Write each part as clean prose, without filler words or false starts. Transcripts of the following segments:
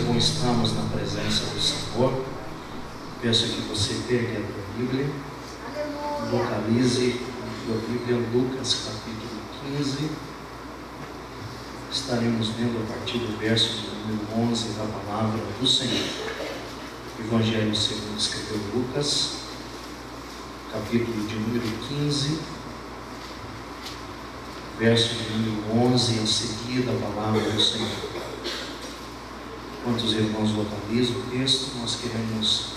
bom estarmos na presença do Senhor. Peço que você pegue a tua Bíblia, localize a tua Bíblia, Lucas capítulo 15. Estaremos lendo a partir do verso de número 11 da palavra do Senhor. Evangelho segundo escreveu Lucas, capítulo de número 15, verso de número 11, em seguida a palavra do Senhor. Enquanto os irmãos localizam o texto, nós queremos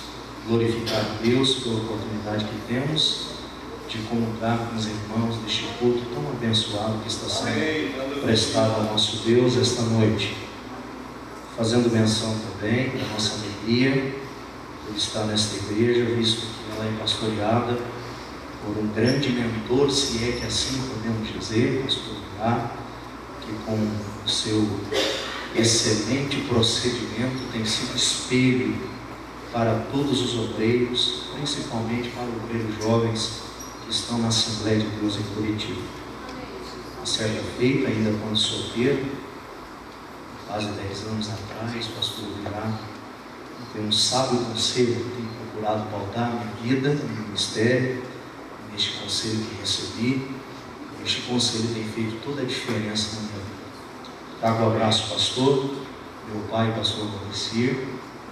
glorificar a Deus pela oportunidade que temos de comungar com os irmãos deste culto tão abençoado que está sendo prestado ao nosso Deus esta noite. Fazendo menção também da nossa alegria por estar nesta igreja, visto que ela é pastoreada por um grande mentor, se é que assim podemos dizer, pastor Guilherme, que com o seu excelente procedimento tem sido espelho para todos os obreiros, principalmente para os obreiros jovens que estão na Assembleia de Deus em Curitiba. A certa feita, ainda quando solteiro, quase 10 anos atrás, o pastor Guilherme tem um sábio conselho que tem procurado pautar a minha vida no ministério, neste conselho que recebi. Este conselho tem feito toda a diferença na minha vida. Trago um abraço, pastor, meu pai, pastor Valdecir,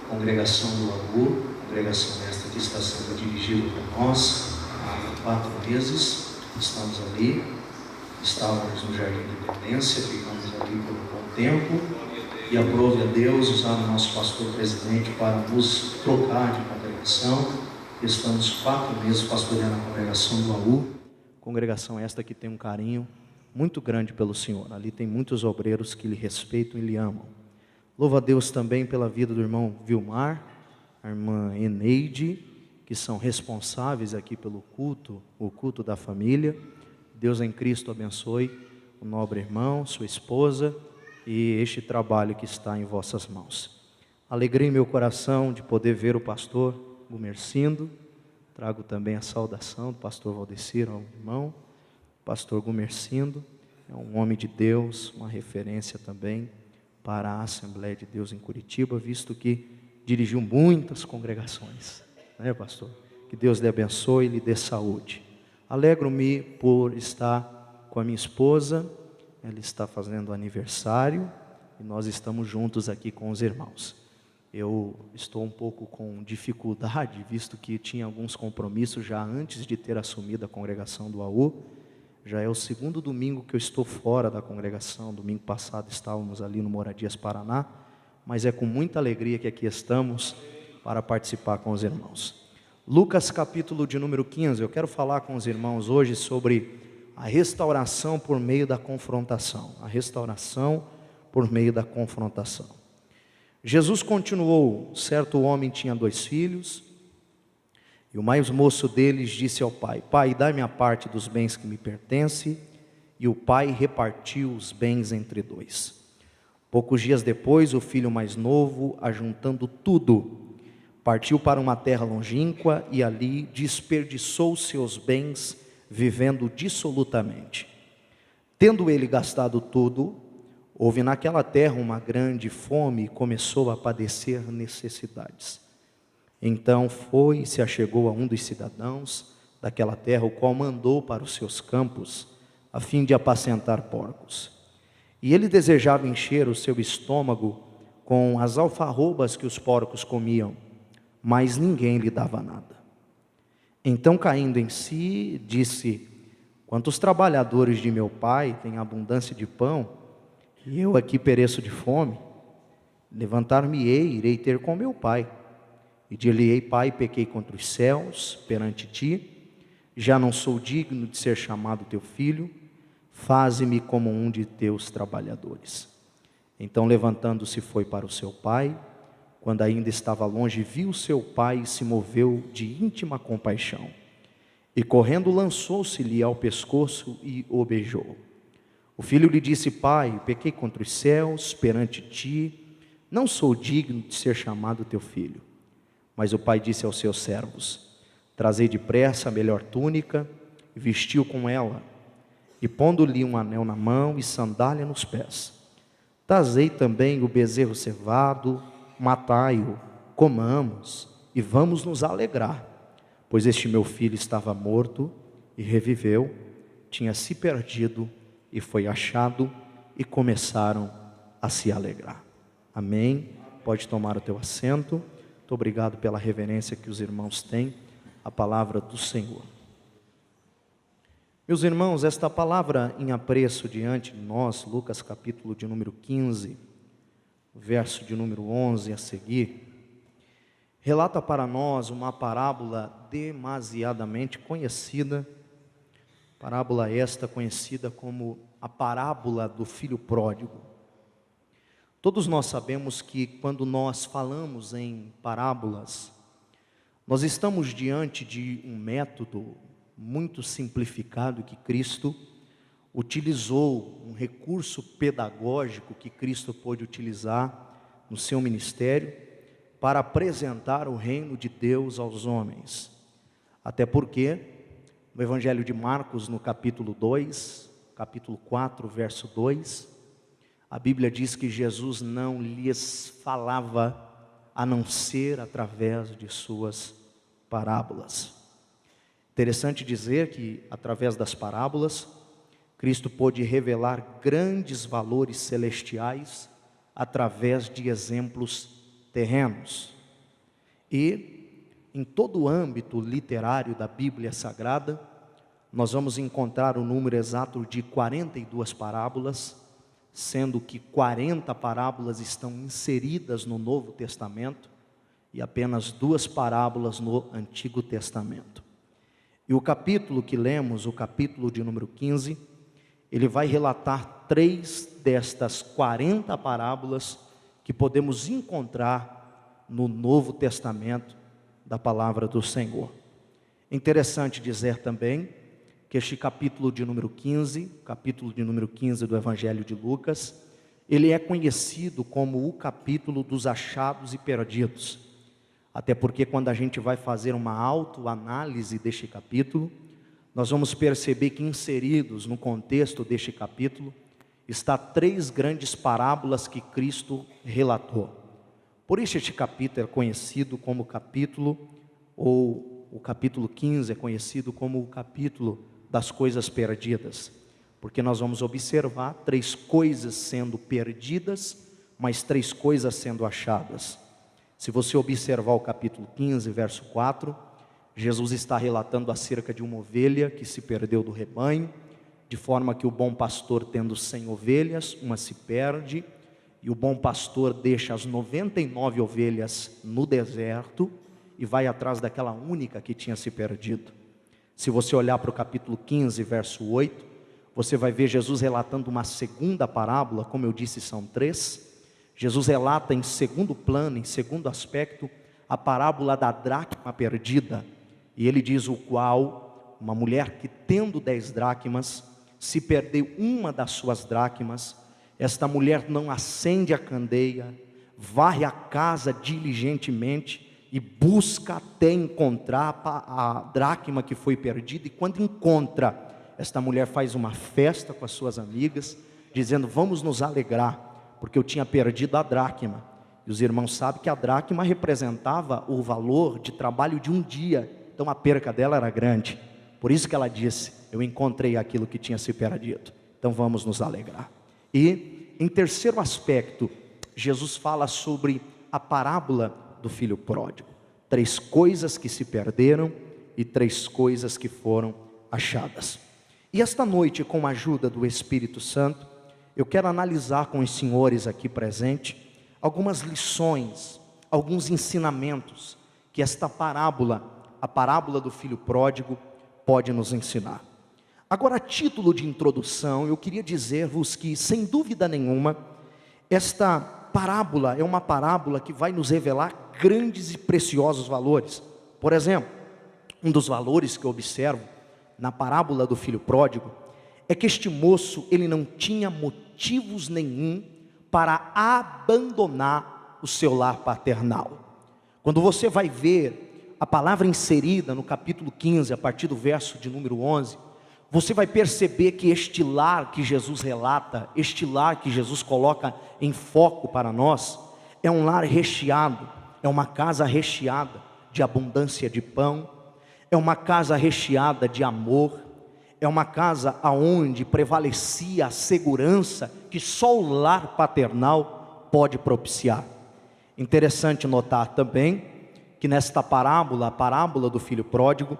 congregação do Lagoa, congregação esta que está sendo dirigida por nós há 4 meses. Estamos ali, estávamos no Jardim da Independência, ficamos ali por um bom tempo, e aprove a Deus usar o nosso pastor presidente para nos trocar de congregação. Estamos 4 meses pastoreando a congregação do AU, congregação esta que tem um carinho muito grande pelo Senhor. Ali tem muitos obreiros que lhe respeitam e lhe amam. Louvo a Deus também pela vida do irmão Vilmar, a irmã Eneide, que são responsáveis aqui pelo culto, o culto da família. Deus em Cristo abençoe o nobre irmão, sua esposa e este trabalho que está em vossas mãos. Alegrei meu coração de poder ver o pastor Gumercindo. Trago também a saudação do pastor Valdecir ao irmão. Pastor Gumercindo é um homem de Deus, uma referência também para a Assembleia de Deus em Curitiba, visto que dirigiu muitas congregações, né, pastor? Que Deus lhe abençoe e lhe dê saúde. Alegro-me por estar com a minha esposa, ela está fazendo aniversário e nós estamos juntos aqui com os irmãos. Eu estou um pouco com dificuldade, visto que tinha alguns compromissos já antes de ter assumido a congregação do AU. Já é o 2º domingo que eu estou fora da congregação. Domingo passado estávamos ali no Moradias Paraná, mas é com muita alegria que aqui estamos para participar com os irmãos. Lucas capítulo de número 15, eu quero falar com os irmãos hoje sobre a restauração por meio da confrontação. A restauração por meio da confrontação. Jesus continuou: certo homem tinha 2 filhos, e o mais moço deles disse ao pai: Pai, dá-me a parte dos bens que me pertence. E o pai repartiu os bens entre 2. Poucos dias depois, o filho mais novo, ajuntando tudo, partiu para uma terra longínqua e ali desperdiçou seus bens, vivendo dissolutamente. Tendo ele gastado tudo, houve naquela terra uma grande fome e começou a padecer necessidades. Então foi e se achegou a um dos cidadãos daquela terra, o qual mandou para os seus campos, a fim de apacentar porcos. E ele desejava encher o seu estômago com as alfarrobas que os porcos comiam, mas ninguém lhe dava nada. Então, caindo em si, disse: quantos trabalhadores de meu pai têm abundância de pão, e eu aqui pereço de fome? Levantar-me-ei, irei ter com meu pai, e dir-lhe-ei: Pai, pequei contra os céus perante ti, já não sou digno de ser chamado teu filho, faze-me como um de teus trabalhadores. Então, levantando-se, foi para o seu pai. Quando ainda estava longe, viu seu pai e se moveu de íntima compaixão, e correndo lançou-se-lhe ao pescoço e o beijou. O filho lhe disse: Pai, pequei contra os céus perante ti, não sou digno de ser chamado teu filho. Mas o pai disse aos seus servos: trazei depressa a melhor túnica, e vestiu com ela, e pondo-lhe um anel na mão e sandália nos pés. Trazei também o bezerro cevado, matai-o, comamos e vamos nos alegrar, pois este meu filho estava morto e reviveu, tinha se perdido e foi achado, e começaram a se alegrar. Amém? Pode tomar o teu assento. Muito obrigado pela reverência que os irmãos têm à palavra do Senhor. Meus irmãos, esta palavra em apreço diante de nós, Lucas capítulo de número 15, verso de número 11 a seguir, relata para nós uma parábola demasiadamente conhecida, parábola esta conhecida como a parábola do filho pródigo. Todos nós sabemos que quando nós falamos em parábolas, nós estamos diante de um método muito simplificado que Cristo utilizou, um recurso pedagógico que Cristo pôde utilizar no seu ministério para apresentar o reino de Deus aos homens. Até porque no Evangelho de Marcos, no capítulo 2, capítulo 4, verso 2, a Bíblia diz que Jesus não lhes falava a não ser através de suas parábolas. Interessante dizer que através das parábolas, Cristo pôde revelar grandes valores celestiais através de exemplos terrenos. E em todo o âmbito literário da Bíblia Sagrada, nós vamos encontrar o número exato de 42 parábolas, sendo que 40 parábolas estão inseridas no Novo Testamento e apenas 2 parábolas no Antigo Testamento. E o capítulo que lemos, o capítulo de número 15, ele vai relatar 3 destas 40 parábolas que podemos encontrar no Novo Testamento da palavra do Senhor. É interessante dizer também que este capítulo de número 15, capítulo de número 15 do Evangelho de Lucas, ele é conhecido como o capítulo dos achados e perdidos. Até porque quando a gente vai fazer uma autoanálise deste capítulo, nós vamos perceber que inseridos no contexto deste capítulo, está 3 grandes parábolas que Cristo relatou. Por isso este capítulo é conhecido como capítulo, ou o capítulo 15 é conhecido como o capítulo das coisas perdidas. Porque nós vamos observar 3 coisas sendo perdidas, mas 3 coisas sendo achadas. Se você observar o capítulo 15, verso 4, Jesus está relatando acerca de uma ovelha que se perdeu do rebanho, de forma que o bom pastor, tendo 100 ovelhas, uma se perde, e o bom pastor deixa as 99 ovelhas no deserto e vai atrás daquela única que tinha se perdido. Se você olhar para o capítulo 15, verso 8, você vai ver Jesus relatando uma segunda parábola, como eu disse, são 3. Jesus relata em segundo plano, em segundo aspecto, a parábola da dracma perdida. E ele diz o qual, uma mulher que tendo 10 dracmas, se perdeu uma das suas dracmas, esta mulher não acende a candeia, varre a casa diligentemente e busca até encontrar a dracma que foi perdida. E quando encontra, esta mulher faz uma festa com as suas amigas, dizendo: vamos nos alegrar, porque eu tinha perdido a dracma. E os irmãos sabem que a dracma representava o valor de trabalho de um dia, então a perca dela era grande. Por isso que ela disse: eu encontrei aquilo que tinha se perdido, então vamos nos alegrar. E em terceiro aspecto, Jesus fala sobre a parábola do filho pródigo. 3 coisas que se perderam e 3 coisas que foram achadas. E esta noite, com a ajuda do Espírito Santo, eu quero analisar com os senhores aqui presentes algumas lições, alguns ensinamentos que esta parábola, a parábola do filho pródigo, pode nos ensinar. Agora, a título de introdução, eu queria dizer-vos que, sem dúvida nenhuma, esta parábola é uma parábola que vai nos revelar grandes e preciosos valores. Por exemplo, um dos valores que eu observo na parábola do filho pródigo é que este moço, ele não tinha motivos nenhum para abandonar o seu lar paternal. Quando você vai ver a palavra inserida no capítulo 15, a partir do verso de número 11, você vai perceber que este lar que Jesus relata, este lar que Jesus coloca em foco para nós, é um lar recheado, é uma casa recheada de abundância de pão, é uma casa recheada de amor, é uma casa aonde prevalecia a segurança que só o lar paternal pode propiciar. Interessante notar também que nesta parábola, a parábola do filho pródigo,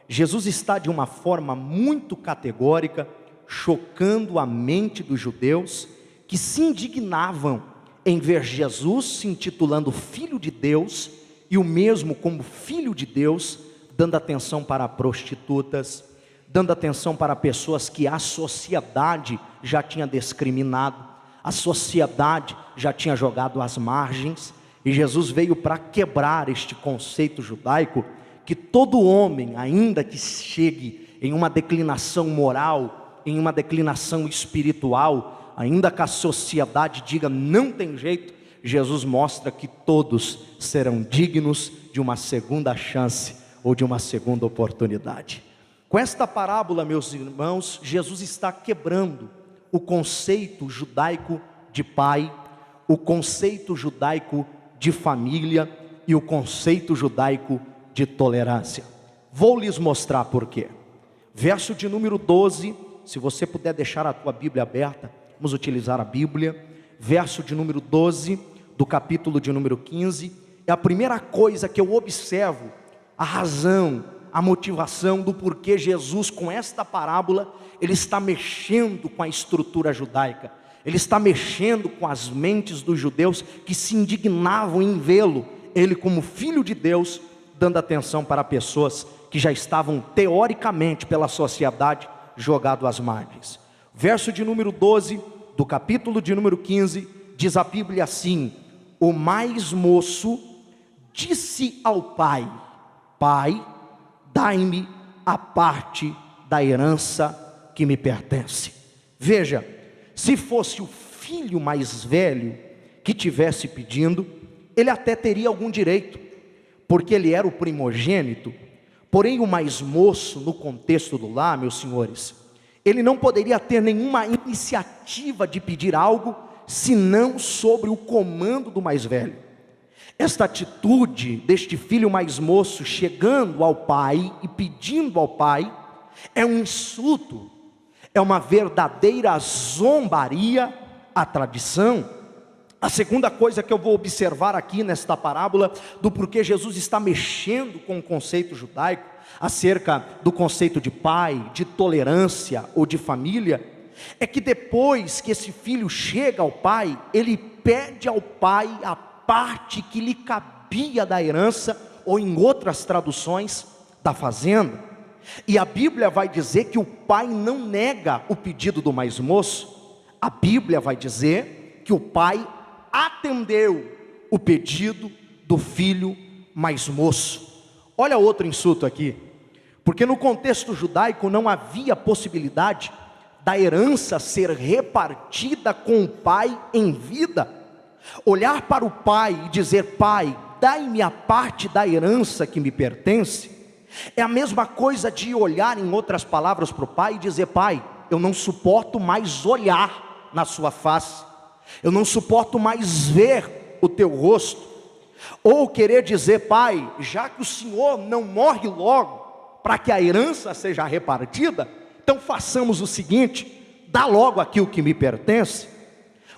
Jesus está de uma forma muito categórica, chocando a mente dos judeus, que se indignavam em ver Jesus se intitulando Filho de Deus, e o mesmo como Filho de Deus, dando atenção para prostitutas, dando atenção para pessoas que a sociedade já tinha discriminado, a sociedade já tinha jogado às margens, e Jesus veio para quebrar este conceito judaico, que todo homem, ainda que chegue em uma declinação moral, em uma declinação espiritual, ainda que a sociedade diga não tem jeito, Jesus mostra que todos serão dignos de uma segunda chance ou de uma segunda oportunidade. Com esta parábola, meus irmãos, Jesus está quebrando o conceito judaico de pai, o conceito judaico de família e o conceito judaico de tolerância. Vou lhes mostrar por quê. Verso de número 12, se você puder deixar a tua Bíblia aberta, vamos utilizar a Bíblia. Verso de número 12, do capítulo de número 15, é a primeira coisa que eu observo, a razão, a motivação do porquê Jesus, com esta parábola, ele está mexendo com a estrutura judaica, ele está mexendo com as mentes dos judeus, que se indignavam em vê-lo, ele como Filho de Deus, dando atenção para pessoas que já estavam teoricamente pela sociedade jogado às margens. Verso de número 12, do capítulo de número 15, diz a Bíblia assim: o mais moço disse ao pai: Pai, dai-me a parte da herança que me pertence. Veja, se fosse o filho mais velho que tivesse pedindo, ele até teria algum direito, porque ele era o primogênito. Porém o mais moço, no contexto do lar, meus senhores, ele não poderia ter nenhuma iniciativa de pedir algo, senão sobre o comando do mais velho. Esta atitude deste filho mais moço chegando ao pai e pedindo ao pai, é um insulto, é uma verdadeira zombaria à tradição. A segunda coisa que eu vou observar aqui nesta parábola, do porquê Jesus está mexendo com o conceito judaico, acerca do conceito de pai, de tolerância ou de família, é que depois que esse filho chega ao pai, ele pede ao pai a parte que lhe cabia da herança, ou em outras traduções, da fazenda. E a Bíblia vai dizer que o pai não nega o pedido do mais moço, a Bíblia vai dizer que o pai atendeu o pedido do filho mais moço. Olha outro insulto aqui, porque no contexto judaico não havia possibilidade da herança ser repartida com o pai em vida. Olhar para o pai e dizer: pai, dai-me a parte da herança que me pertence, é a mesma coisa de olhar, em outras palavras, para o pai e dizer: pai, eu não suporto mais olhar na sua face, eu não suporto mais ver o teu rosto. Ou querer dizer: pai, já que o senhor não morre logo, para que a herança seja repartida, então façamos o seguinte: dá logo aqui o que me pertence.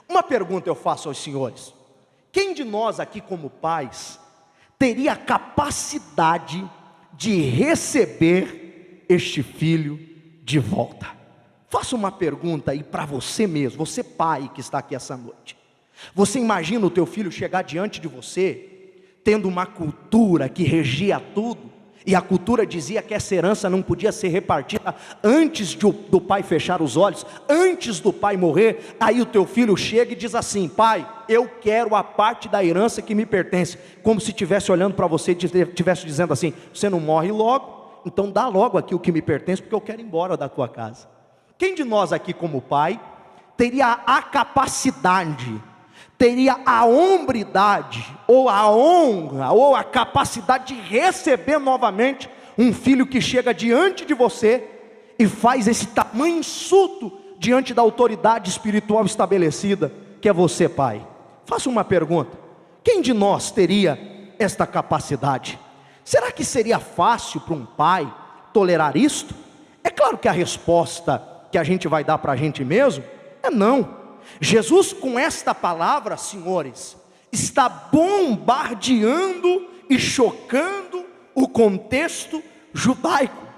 Uma pergunta eu faço aos senhores: quem de nós aqui como pais teria a capacidade de receber este filho de volta? Faça uma pergunta aí para você mesmo, você pai que está aqui essa noite. Você imagina o teu filho chegar diante de você, tendo uma cultura que regia tudo, e a cultura dizia que essa herança não podia ser repartida antes do pai fechar os olhos, antes do pai morrer. Aí o teu filho chega e diz assim: pai, eu quero a parte da herança que me pertence, como se estivesse olhando para você e estivesse dizendo assim: você não morre logo, então dá logo aqui o que me pertence, porque eu quero ir embora da tua casa. Quem de nós aqui como pai teria a capacidade, teria a hombridade, ou a honra, ou a capacidade de receber novamente um filho que chega diante de você e faz esse tamanho insulto diante da autoridade espiritual estabelecida, que é você, pai? Faça uma pergunta: Quem de nós teria esta capacidade? Será que seria fácil para um pai tolerar isto? É claro que a resposta que a gente vai dar para a gente mesmo é não. Jesus, com esta palavra, senhores, está bombardeando e chocando o contexto judaico.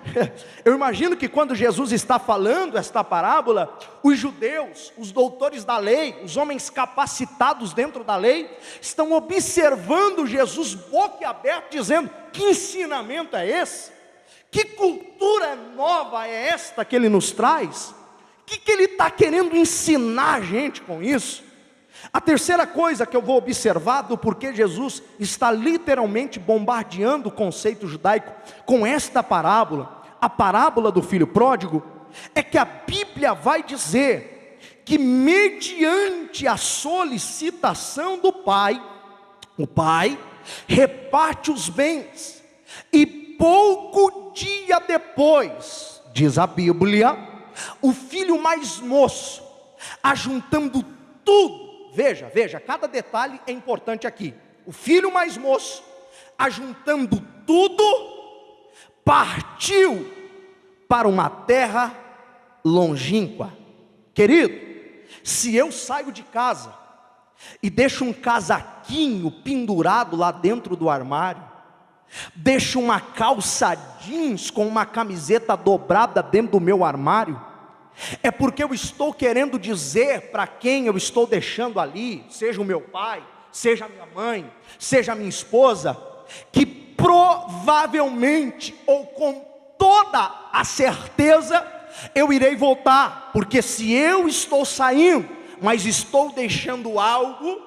Eu imagino que quando Jesus está falando esta parábola, os judeus, os doutores da lei, os homens capacitados dentro da lei, estão observando Jesus boquiaberto, dizendo: que ensinamento é esse? Que cultura nova é esta que ele nos traz? O que ele está querendo ensinar a gente com isso? A terceira coisa que eu vou observar do porquê Jesus está literalmente bombardeando o conceito judaico com esta parábola, a parábola do filho pródigo, é que a Bíblia vai dizer que mediante a solicitação do pai, o pai reparte os bens, e pouco dia depois, diz a Bíblia, o filho mais moço, ajuntando tudo, veja, cada detalhe é importante aqui. O filho mais moço, ajuntando tudo, partiu para uma terra longínqua. Querido, se eu saio de casa e deixo um casaquinho pendurado lá dentro do armário, deixo uma calça jeans com uma camiseta dobrada dentro do meu armário, é porque eu estou querendo dizer para quem eu estou deixando ali, seja o meu pai, seja a minha mãe, seja a minha esposa, que provavelmente, ou com toda a certeza, eu irei voltar. Porque se eu estou saindo, mas estou deixando algo,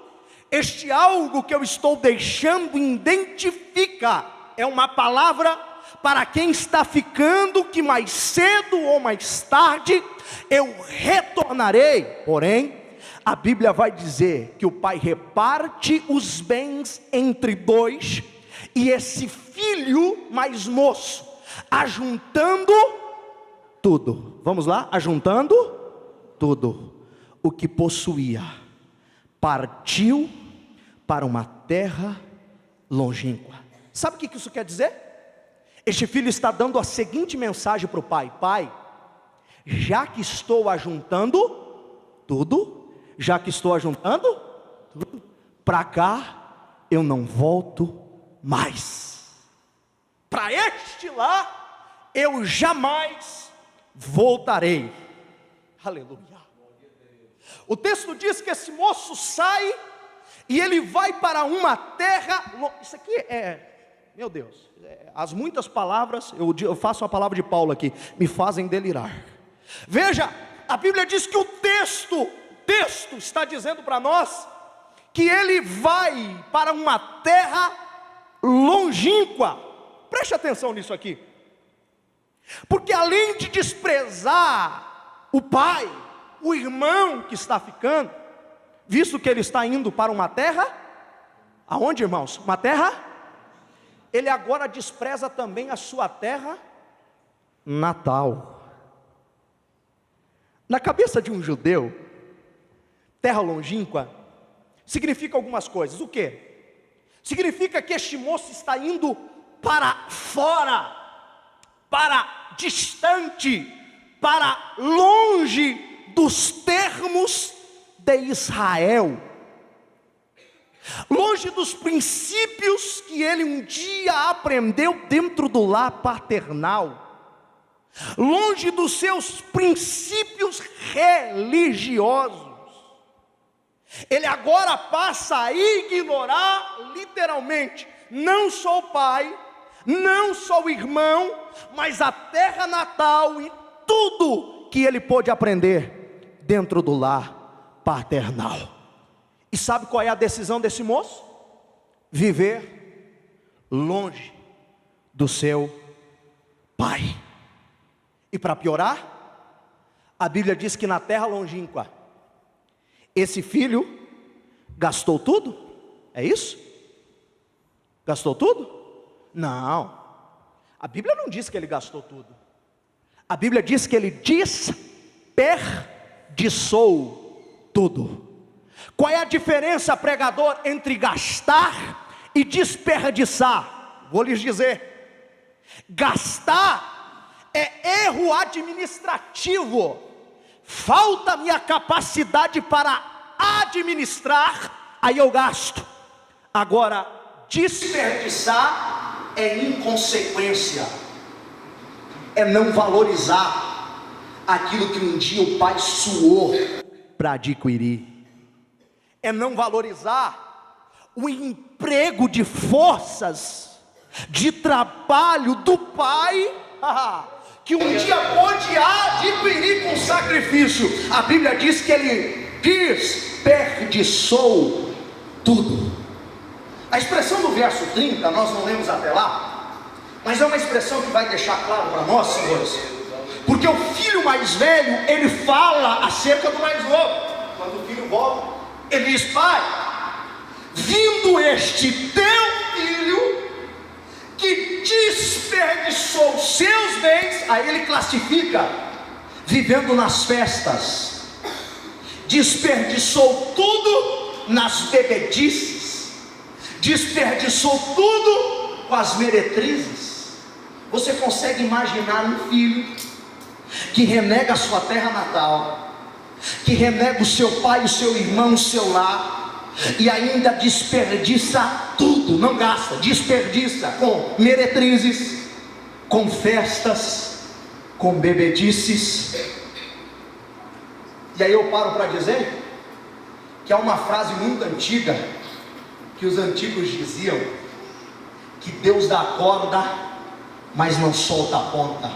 este algo que eu estou deixando identifica, é uma palavra para quem está ficando, que mais cedo ou mais tarde eu retornarei. Porém, a Bíblia vai dizer que o pai reparte os bens entre dois, e esse filho mais moço, ajuntando tudo, vamos lá, ajuntando tudo o que possuía, partiu para uma terra longínqua. Sabe o que isso quer dizer? Este filho está dando a seguinte mensagem para o pai: pai, já que estou ajuntando tudo, para cá eu não volto mais. Para este lá eu jamais voltarei. Aleluia. O texto diz que esse moço sai e ele vai para uma terra. Isso aqui meu Deus, as muitas palavras, eu faço a palavra de Paulo aqui, me fazem delirar. Veja, a Bíblia diz que o texto está dizendo para nós que ele vai para uma terra longínqua. Preste atenção nisso aqui, porque além de desprezar o pai, o irmão que está ficando, visto que ele está indo para uma terra, aonde, irmãos? Uma terra, ele agora despreza também a sua terra natal. Na cabeça de um judeu, terra longínqua significa algumas coisas. O quê? Significa que este moço está indo para fora, para distante, para longe dos termos de Israel, longe dos princípios que ele um dia aprendeu dentro do lar paternal, longe dos seus princípios religiosos. Ele agora passa a ignorar literalmente, não só o pai, não só o irmão, mas a terra natal e tudo que ele pôde aprender dentro do lar paternal. E sabe qual é a decisão desse moço? Viver longe do seu pai. E para piorar, a Bíblia diz que na terra longínqua, esse filho gastou tudo. É isso? Gastou tudo? Não, a Bíblia não diz que ele gastou tudo. A Bíblia diz que ele desperdiçou tudo. Qual é a diferença, pregador, entre gastar e desperdiçar? Vou lhes dizer: gastar é erro administrativo, falta-me a capacidade para administrar, aí eu gasto. Agora, desperdiçar é inconsequência, é não valorizar aquilo que um dia o pai suou para adquirir, é não valorizar o emprego de forças, de trabalho do pai, que um dia pôde adquirir com sacrifício. A Bíblia diz que ele desperdiçou tudo. A expressão do verso 30, nós não lemos até lá, mas é uma expressão que vai deixar claro para nós, senhores, porque o filho mais velho, ele fala acerca do mais novo. Quando o filho volta, ele diz: pai, vindo este teu filho, que desperdiçou seus bens, aí ele classifica, vivendo nas festas, desperdiçou tudo nas bebedices, desperdiçou tudo com as meretrizes. Você consegue imaginar um filho que renega a sua terra natal, que renega o seu pai, o seu irmão, o seu lar, e ainda desperdiça tudo, não gasta, desperdiça com meretrizes, com festas, com bebedices. E aí eu paro para dizer que há uma frase muito antiga, que os antigos diziam, que Deus dá a corda, mas não solta a ponta.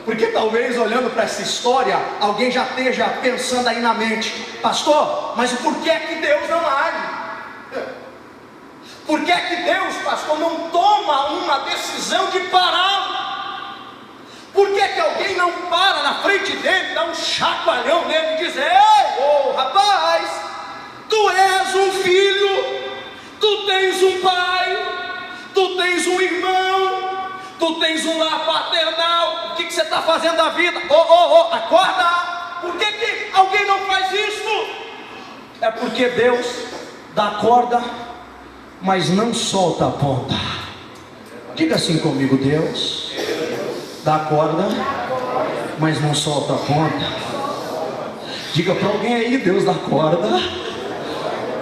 Porque talvez olhando para essa história, alguém já esteja pensando aí na mente: pastor, mas por que é que Deus não age? Por que é que Deus, pastor, não toma uma decisão de parar? Por que é que alguém não para na frente dele, dá um chacoalhão nele e diz: ei, ô rapaz, tu és um filho, tu tens um pai, tu tens um irmão, tu tens um lar paternal, o que você está fazendo da vida? Acorda! Por que alguém não faz isso? É porque Deus dá corda, mas não solta a ponta. Diga assim comigo: Deus dá corda, mas não solta a ponta. Diga para alguém aí: Deus dá corda,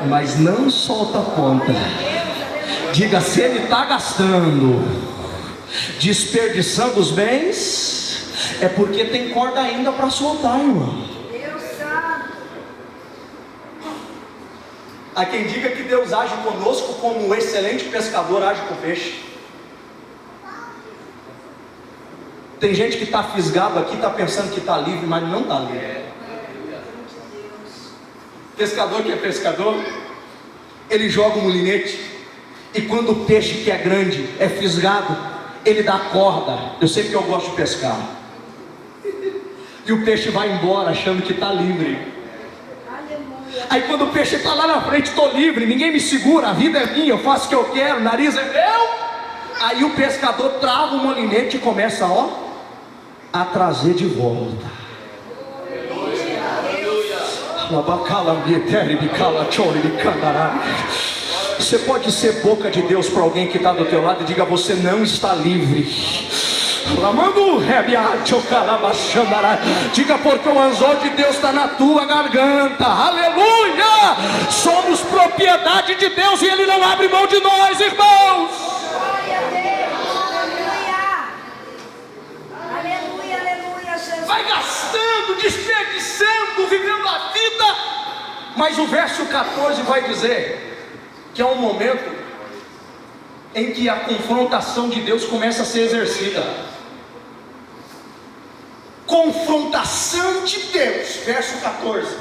mas não solta a ponta. Diga: se ele está gastando, desperdiçando os bens, é porque tem corda ainda para soltar, irmão. Há quem diga que Deus age conosco como um excelente pescador age com o peixe. Tem gente que está fisgado aqui, está pensando que está livre, mas não está livre. Pescador que é pescador, ele joga o molinete, e quando o peixe que é grande é fisgado, ele dá corda. Eu sei que eu gosto de pescar. E o peixe vai embora achando que está livre. Aí quando o peixe está lá na frente: estou livre, ninguém me segura, a vida é minha, eu faço o que eu quero, o nariz é meu. Aí o pescador trava o molinete e começa a trazer de volta. Você pode ser boca de Deus para alguém que está do teu lado e diga: você não está livre. Diga: porque o anzol de Deus está na tua garganta. Aleluia! Somos propriedade de Deus e Ele não abre mão de nós, irmãos. Glória a Deus. Aleluia, aleluia, Jesus. Vai gastando, desperdiçando, vivendo a vida. Mas o verso 14 vai dizer que é um momento em que a confrontação de Deus começa a ser exercida. Confrontação de Deus, verso 14.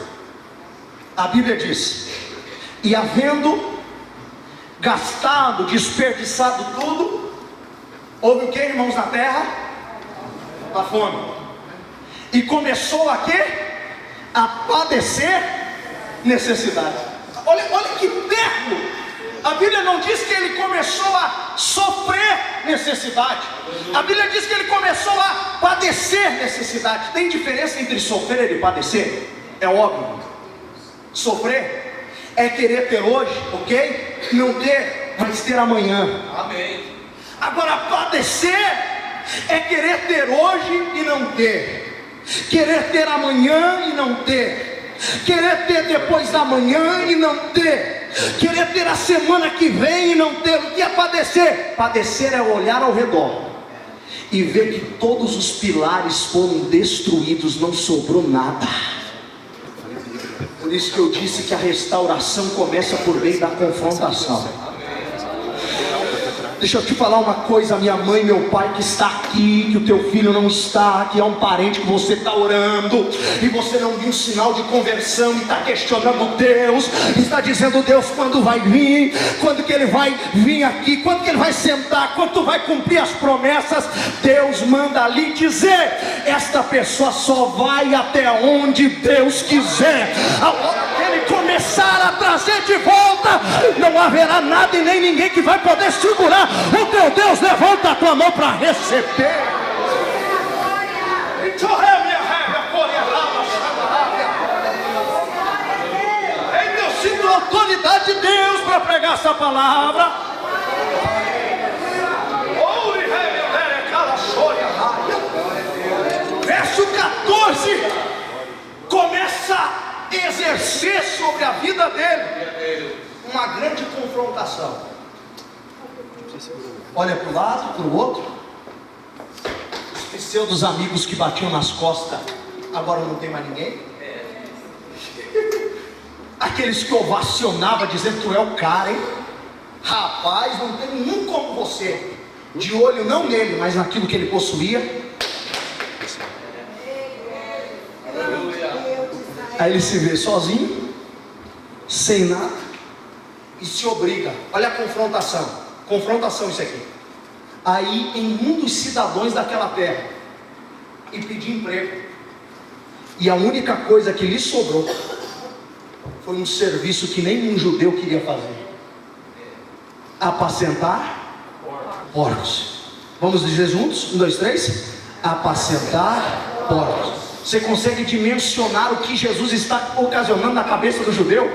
A Bíblia diz: e havendo gastado, desperdiçado tudo, houve o que, irmãos, na terra? A fome. E começou a quê? A padecer necessidade. Olha que termo! A Bíblia não diz que ele começou a sofrer necessidade. A Bíblia diz que ele começou a padecer necessidade. Tem diferença entre sofrer e padecer? é óbvio. Sofrer é querer ter hoje, ok? Não ter, mas ter amanhã. Amém. Agora, padecer é querer ter hoje e não ter, querer ter amanhã e não ter, querer ter depois da manhã e não ter, querer ter a semana que vem e não ter. O que é padecer? Padecer é olhar ao redor e ver que todos os pilares foram destruídos, não sobrou nada. Por isso que eu disse que a restauração começa por meio da confrontação. Deixa eu te falar uma coisa, minha mãe e meu pai que está aqui, que o teu filho não está, que é um parente que você está orando, e você não viu um sinal de conversão, e está questionando Deus, está dizendo: Deus, quando vai vir? Quando que Ele vai vir aqui? Quando que Ele vai sentar? Quando tu vai cumprir as promessas? Deus manda lhe dizer: esta pessoa só vai até onde Deus quiser. A hora que Ele começar a trazer de volta, não haverá nada e nem ninguém que vai poder segurar o teu Deus. Levanta a tua mão para receber. Eu sinto a autoridade de Deus para pregar essa palavra. Verso 14 começa a exercer sobre a vida dele uma grande confrontação. Olha para o lado, para o outro. Esqueceu dos amigos que batiam nas costas, agora não tem mais ninguém. Aqueles que ovacionavam dizendo: tu é o cara, hein? Rapaz, não tem nenhum como você. De olho não nele, mas naquilo que ele possuía. Aí ele se vê sozinho, sem nada, e se obriga. Olha a confrontação. Confrontação isso aqui. Aí em um dos cidadãos daquela terra e pedir emprego, e a única coisa que lhe sobrou foi um serviço que nenhum judeu queria fazer: apacentar porcos. Vamos dizer juntos? 1, 2, 3. Apacentar porcos. Você consegue dimensionar o que Jesus está ocasionando na cabeça do judeu?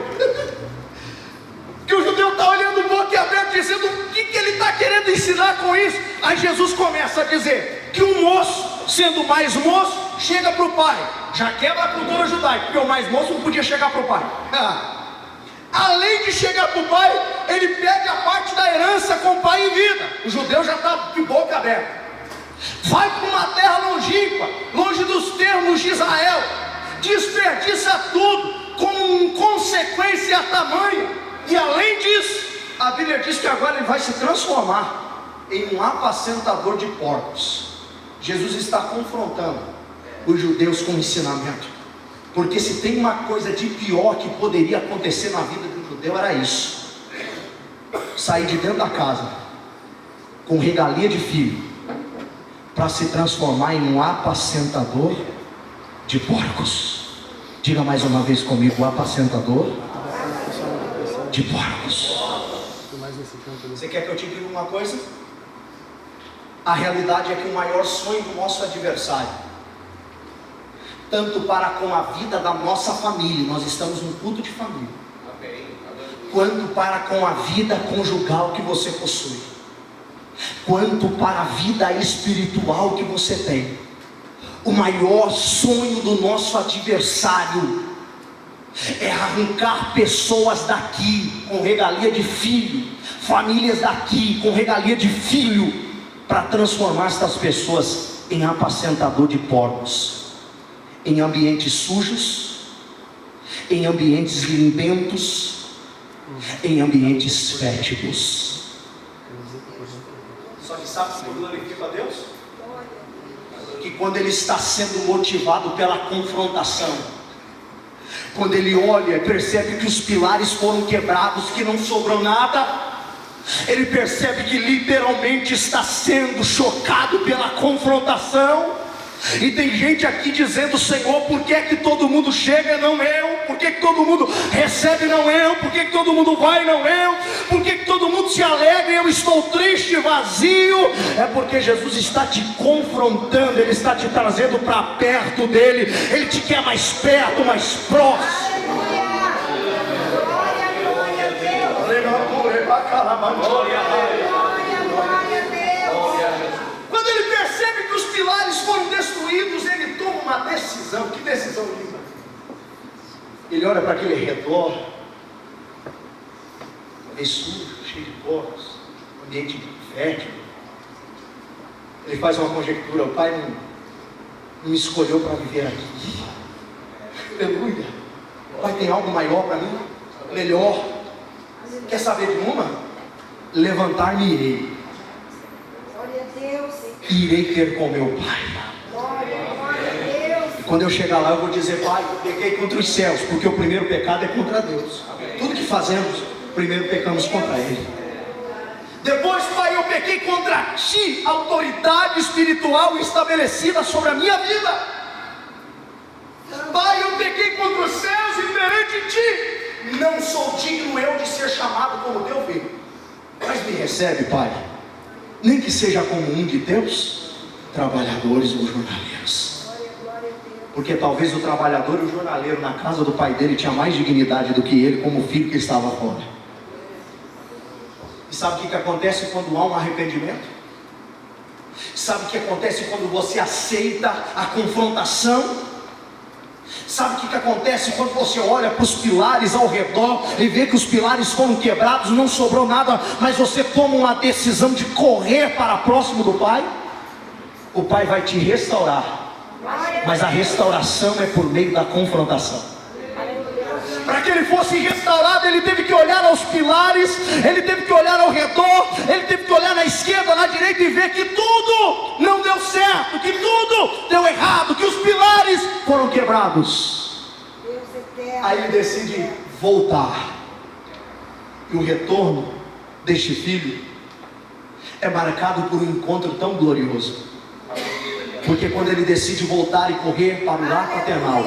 Que o judeu está olhando boca aberta, dizendo: o que ele está querendo ensinar com isso? Aí Jesus começa a dizer que um moço, sendo mais moço, chega para o pai. Já quebra a cultura judaica, porque o mais moço não podia chegar para o pai. Além de chegar para o pai, ele pega a parte da herança com o pai em vida. O judeu já está de boca aberta. Vai para uma terra longínqua, longe dos termos de Israel, desperdiça tudo, com consequência tamanha. E além disso, a Bíblia diz que agora ele vai se transformar em um apacentador de porcos. Jesus está confrontando os judeus com o ensinamento, porque se tem uma coisa de pior que poderia acontecer na vida do judeu, era isso: sair de dentro da casa com regalia de filho para se transformar em um apacentador de porcos. Diga mais uma vez comigo: apacentador de porcos. Você quer que eu te diga uma coisa? A realidade é que o maior sonho do nosso adversário, tanto para com a vida da nossa família, nós estamos num culto de família, quanto para com a vida conjugal que você possui, quanto para a vida espiritual que você tem, o maior sonho do nosso adversário é arrancar pessoas daqui com regalia de filho, famílias daqui com regalia de filho, para transformar essas pessoas em apacentador de porcos, em ambientes sujos, em ambientes limpentos, em ambientes fétidos. Só que sabe o que glorifica a Deus? Que quando ele está sendo motivado pela confrontação, quando ele olha e percebe que os pilares foram quebrados, que não sobrou nada, ele percebe que literalmente está sendo chocado pela confrontação. E tem gente aqui dizendo: Senhor, por que é que todo mundo chega e não eu? Por que é que todo mundo recebe e não eu? Por que é que todo mundo vai e não eu? Por que é que todo mundo se alegre, eu estou triste, vazio, é porque Jesus está te confrontando, Ele está te trazendo para perto dEle, Ele te quer mais perto, mais próximo. Quando Ele percebe que os pilares foram destruídos, Ele toma uma decisão. Que decisão linda! Ele olha para aquele redor, meio sujo, cheio de porcos, ambiente fértil. Ele faz uma conjectura: o Pai não me escolheu para viver aqui. Aleluia! O Pai tem algo maior para mim, melhor. Quer saber de uma? Levantar-me-ei. Glória a Deus. E irei ter com meu Pai. Glória a Deus. E quando eu chegar lá, eu vou dizer: Pai, eu pequei contra os céus, porque o primeiro pecado é contra Deus. Tudo que fazemos, primeiro pecamos contra Ele. Depois, Pai, eu pequei contra Ti, autoridade espiritual estabelecida sobre a minha vida. Pai, eu pequei contra os céus e perante Ti. Não sou digno eu de ser chamado como Teu filho. Mas me recebe, Pai, nem que seja como um de Teus trabalhadores ou jornaleiros. Porque talvez o trabalhador e o jornaleiro na casa do pai dele tinha mais dignidade do que ele como filho que estava fora. E sabe o que acontece quando há um arrependimento? Sabe o que acontece quando você aceita a confrontação? Sabe o que acontece quando você olha para os pilares ao redor e vê que os pilares foram quebrados, não sobrou nada, mas você toma uma decisão de correr para próximo do Pai? O Pai vai te restaurar, mas a restauração é por meio da confrontação. Para que ele fosse restaurado, ele teve que olhar aos pilares, ele teve que olhar ao redor, ele teve que olhar na esquerda, na direita e ver que tudo não deu certo, que tudo deu errado, que os pilares foram quebrados. Aí ele decide voltar. E o retorno deste filho é marcado por um encontro tão glorioso. Porque quando ele decide voltar e correr para o lar paternal,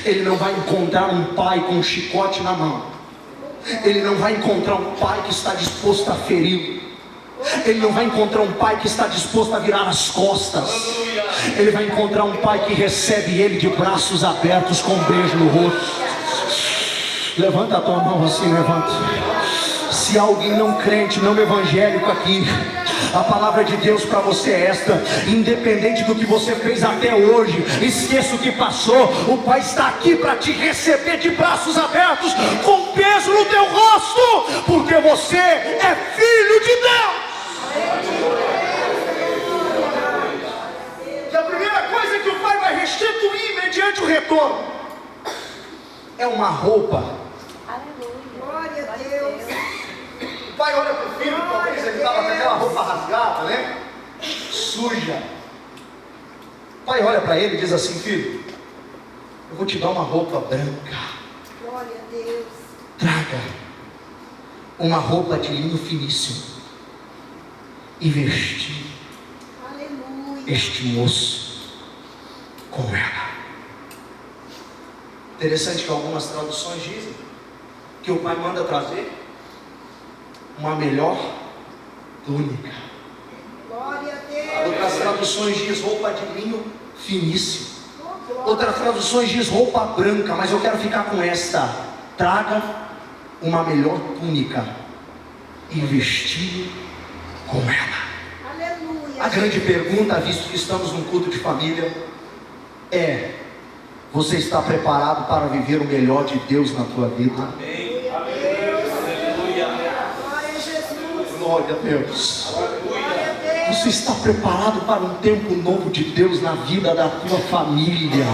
ele não vai encontrar um pai com um chicote na mão. Ele não vai encontrar um pai que está disposto a feri-lo. Ele não vai encontrar um pai que está disposto a virar as costas. Ele vai encontrar um pai que recebe ele de braços abertos, com um beijo no rosto. Levanta a tua mão assim, levanta. Se há alguém não crente, não evangélico aqui, a palavra de Deus para você é esta: independente do que você fez até hoje, esqueça o que passou, o Pai está aqui para te receber de braços abertos, com peso no teu rosto, porque você é filho de Deus. E a primeira coisa que o Pai vai restituir mediante o retorno é uma roupa. Glória a Deus. O pai olha para o filho, talvez ele estava com aquela roupa rasgada, né? Suja. O pai olha para ele e diz assim: filho, eu vou te dar uma roupa branca. Glória a Deus. Traga uma roupa de linho finíssimo e vestir este moço com ela. Interessante que algumas traduções dizem que o pai manda trazer uma melhor túnica. Glória a Deus. Outras traduções diz roupa de linho finíssimo. Outras traduções diz roupa branca, mas eu quero ficar com esta: traga uma melhor túnica e vestir com ela. Aleluia. A grande pergunta, visto que estamos num culto de família, é: você está preparado para viver o melhor de Deus na tua vida? Amém. Glória a Deus. Você está preparado para um tempo novo de Deus na vida da tua família?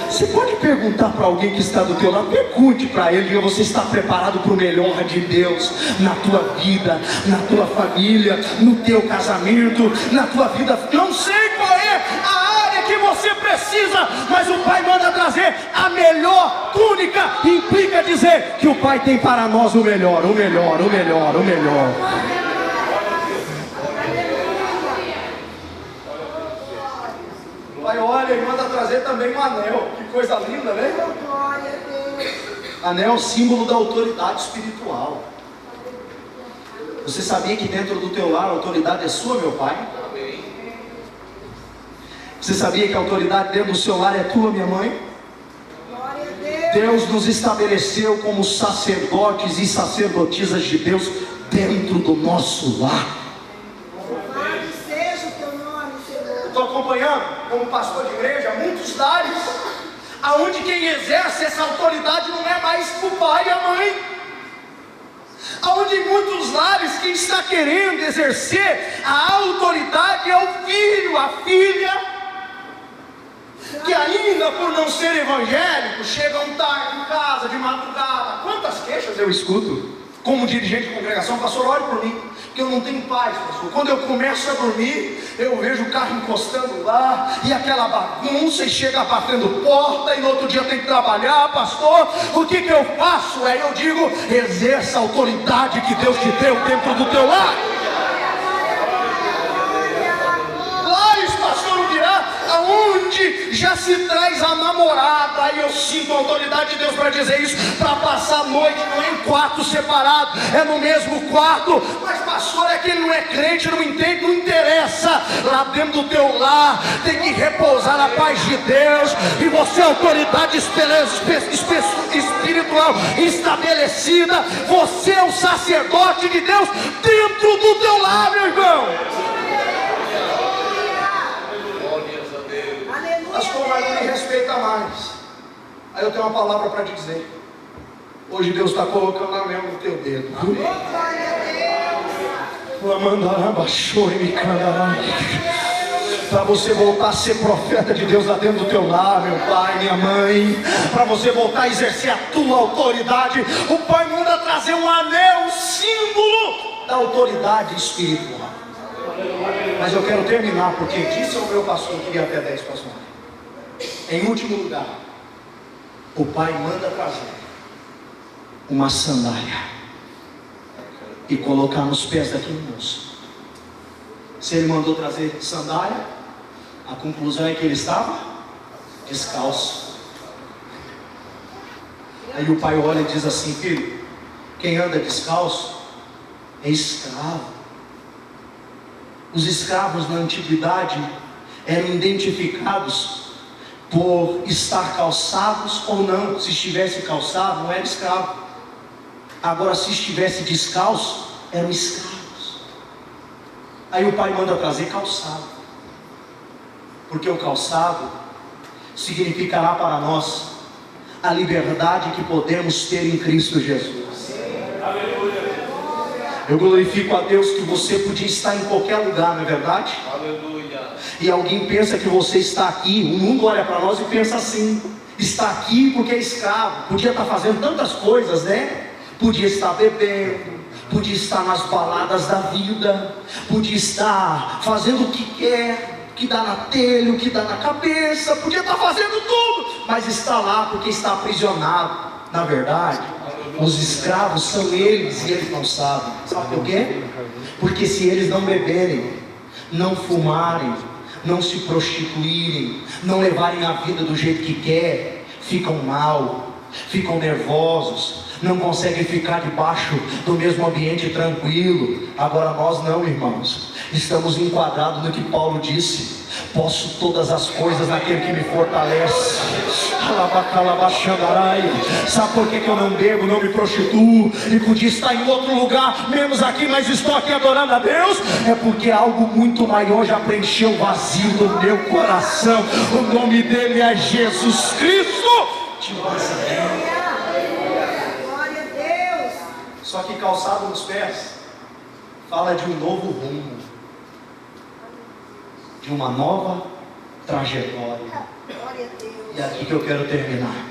Você pode perguntar para alguém que está do teu lado, pergunte para ele: você está preparado para o melhor de Deus na tua vida, na tua família, no teu casamento, na tua vida? Não sei qual é a área que você precisa, mas o Pai manda trazer a melhor túnica. Implica dizer que o Pai tem para nós o melhor, o melhor, o melhor, o melhor. O Pai olha e manda trazer também um anel. Que coisa linda, né? Glória a Deus. Anel, símbolo da autoridade espiritual. Você sabia que dentro do teu lar a autoridade é sua, meu pai? Você sabia que a autoridade dentro do seu lar é tua, minha mãe? Glória a Deus. Deus nos estabeleceu como sacerdotes e sacerdotisas de Deus dentro do nosso lar. Louvado seja o teu nome, Senhor. Estou acompanhando, como pastor de igreja, muitos lares aonde quem exerce essa autoridade não é mais o pai e a mãe. Aonde em muitos lares quem está querendo exercer a autoridade é o filho, a filha, que ainda por não ser evangélico, chegam tarde em casa, de madrugada. Quantas queixas eu escuto como dirigente de congregação: pastor, ore por mim, porque eu não tenho paz, pastor. Quando eu começo a dormir, eu vejo o carro encostando lá, e aquela bagunça, e chega batendo porta, e no outro dia tem que trabalhar. Pastor, o que eu faço? Aí eu digo: exerça a autoridade que Deus te deu dentro do teu lar. Aonde já se traz a namorada, aí eu sinto a autoridade de Deus para dizer isso, para passar a noite não é em quarto separado, é no mesmo quarto. Mas pastor, é que ele não é crente, não entende, não interessa. Lá dentro do teu lar tem que repousar a paz de Deus, e você é autoridade espiritual estabelecida. Você é o sacerdote de Deus dentro do teu lar, meu irmão. Pastor, mas não me respeita mais. Aí eu tenho uma palavra para te dizer. Hoje Deus está colocando a mão no teu dedo. Para você voltar a ser profeta de Deus lá dentro do teu lar, meu pai, minha mãe. Para você voltar a exercer a tua autoridade, o Pai manda trazer um anel, símbolo da autoridade espiritual. Mas eu quero terminar, porque disse ao meu pastor que ia até 10 pastores. Em último lugar, o Pai manda trazer uma sandália e colocar nos pés daquele moço. Se ele mandou trazer sandália, a conclusão é que ele estava descalço. Aí o pai olha e diz assim: filho, quem anda descalço é escravo. Os escravos na antiguidade eram identificados por estar calçados ou não. Se estivesse calçado, não era escravo. Agora, se estivesse descalço, eram escravos. Aí o pai manda trazer calçado, porque o calçado significará para nós a liberdade que podemos ter em Cristo Jesus. Eu glorifico a Deus que você podia estar em qualquer lugar, não é verdade? E alguém pensa que você está aqui, o mundo olha para nós e pensa assim: está aqui porque é escravo, podia estar fazendo tantas coisas, né? Podia estar bebendo, podia estar nas baladas da vida, podia estar fazendo o que quer, o que dá na telha, o que dá na cabeça, podia estar fazendo tudo, mas está lá porque está aprisionado. Na verdade, os escravos são eles e eles não sabem. Sabe por quê? Porque se eles não beberem, não fumarem, não se prostituírem, não levarem a vida do jeito que quer, ficam mal, ficam nervosos, não conseguem ficar debaixo do mesmo ambiente tranquilo. Agora nós não, irmãos, estamos enquadrados no que Paulo disse: posso todas as coisas naquele que me fortalece. Sabe por que eu não bebo, não me prostituo e podia estar em outro lugar, menos aqui, mas estou aqui adorando a Deus? É porque algo muito maior já preencheu o vazio do meu coração. O nome dele é Jesus Cristo de Nazaré. Glória a Deus. Só que calçado nos pés fala de um novo rumo, de uma nova trajetória. Glória a Deus. E é aqui que eu quero terminar.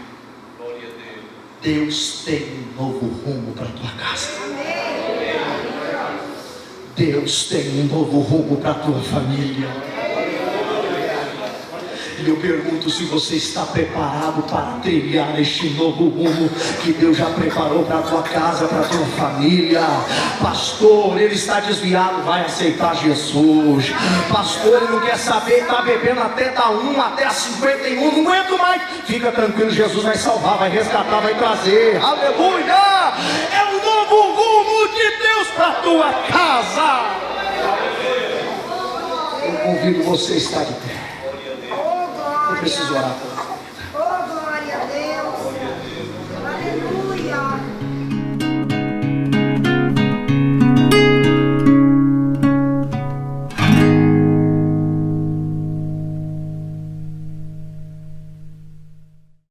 Deus tem um novo rumo para a tua casa. Deus tem um novo rumo para a tua família. E eu pergunto se você está preparado para trilhar este novo rumo que Deus já preparou para a tua casa, para a tua família. Pastor, ele está desviado, vai aceitar Jesus. Pastor, ele não quer saber, está bebendo até da 1 até a 51, não aguento mais. Fica tranquilo, Jesus vai salvar, vai resgatar, vai trazer. Aleluia! É o novo rumo de Deus para a tua tua casa. Eu convido você a estar de pé. Eu preciso orar por